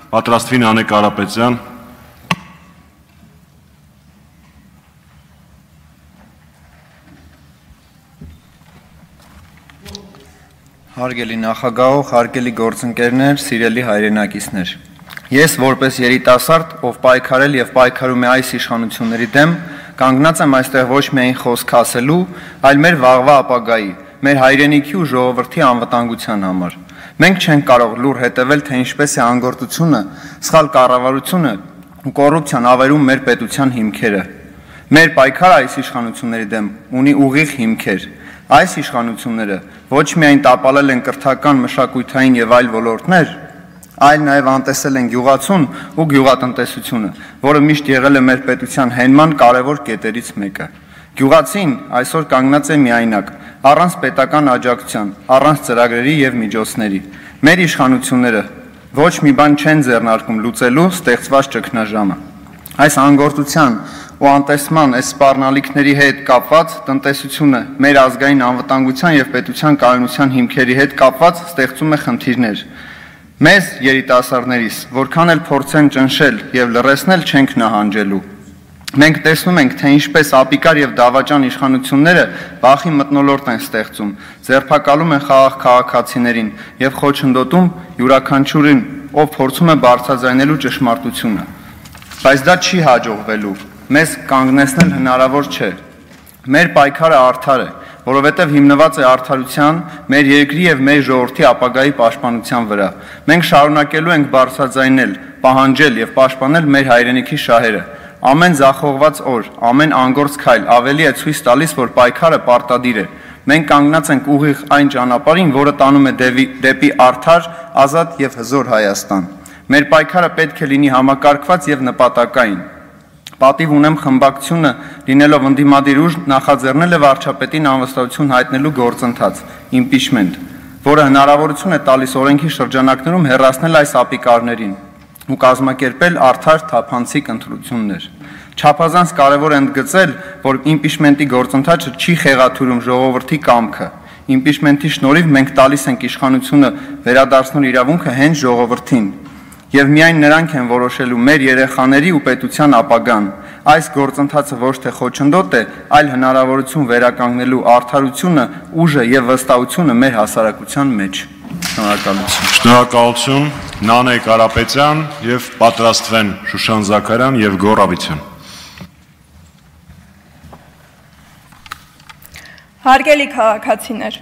Պատրաստվի Նանե Կարապետյան։ Հարգելի նախագահող, հարգելի գործընկերներ, սիրելի հայրենակիցներ։ Ես որպես երիտասարդ, ով պայքարել եւ պայքարում է այս իշխանությունների դեմ, կանգնած եմ այստեղ ոչ միայն խոսք ասելու, այլ մեր վաղվա ապագայի, մեր հայրենիքի ու ժողովրդի անվտանգության համար։ Մենք չենք կարող լուր հետևել, թե ինչպես է անգործությունը, սխալ կառավարությունը ու կոռուպցիան ավերում մեր պետության հիմքերը։ Մեր պայքարը այս իշխանությունների դեմ ունի ուղիղ հիմքեր։ Այս իշխանությունները ոչ միայն տապալել են կրթական, մշակութային եւ այլ ոլորտներ, այլ նաեւ անտեսել են գյուղացուն ու գյուղատնտեսությունը, որը միշտ եղել է մեր պետության հենման կարևոր կետերից մեկը։ Գյուղացին այսօր կանգնած է միայնակ, առանց պետական աջակցության, առանց ծրագրերի եւ միջոցների։ Մեր իշխանությունները ոչ մի բան չեն ձեռնարկում լուծելու ստեղծված ճգնաժամը։ Այս անգործության ու անտեսման այս սպառնալիքների հետ կապված տնտեսությունը մեր ազգային անվտանգության եւ պետության կայունության հիմքերի հետ կապված ստեղծում է խնդիրներ։ Մեզ երիտասարդներիս որքան էլ փորձեն ճնշել եւ լռեցնել չենք նահանջելու։ Մենք տեսնում ենք, թե ինչպես ապիկար եւ դավաճան իշխանությունները վախի մթնոլորտ են ստեղծում, ձերբակալում են խաղաղ քաղաքացիներին եւ խոչընդոտում յուրաքանչյուրին, ով փորձում է բարձրաձայնելու ճշմարտությունը։ Բայց դա չի հաջողվելու։ Մեզ կանգնեցնել հնարավոր չէ։ Մեր պայքարը արդար է, որովհետև հիմնված է արդարության, մեր երկրի եւ մեր ժողովրդի ապագայի պաշտպանության վրա։ Մենք շարունակելու ենք բարձրաձայնել, պահանջել եւ պաշտպանել մեր հայրենիքի շահերը։ Ամեն ձախողված օր, ամեն անգործ քայլ ավելի է ցույց տալիս, որ պայքարը պարտադիր է։ Մենք կանգնած ենք ուղիղ այն ճանապարհին, որը տանում է դեպի արդար, ազատ եւ հզոր Հայաստան։ Մեր պայքարը պետք է լինի համակարգված եւ նպատակային։ Պատիվ ունեմ խմբակցությունը լինելով ընդդիմադիր ուժ նախաձեռնել է վարչապետին անվստահություն հայտնելու գործընթաց, impeachment, որը հնարավորություն է տալիս օրենքի շրջանակներում հեռացնել այս ապիկարներին ու կազմակերպել արդար թափանցիկ ընտրություններ։ Չափազանց կարևոր է ընդգծել, որ impeachment-ի գործընթացը չի խեղաթյուրում ժողովրդի կամքը։ Impeachment-ի շնորհիվ մենք տալիս ենք իշխանությունը վերադարձնելու իրավունքը հենց ժողովրդին։ Եվ միայն նրանք են որոշելու մեր երեխաների ու պետության ապագան։ Այս գործընթացը ոչ թե խոչընդոտ է, այլ հնարավորություն վերականգնելու արդարությունը, ուժը եւ վստահությունը մեր հասարակության մեջ։ Շնորհակալություն։ Շնորհակալություն Նանե Կարապետյան եւ պատրաստվեն Շուշան Զաքարյան եւ Գոռ Ավիցյան։ Հարգելի քաղաքացիներ,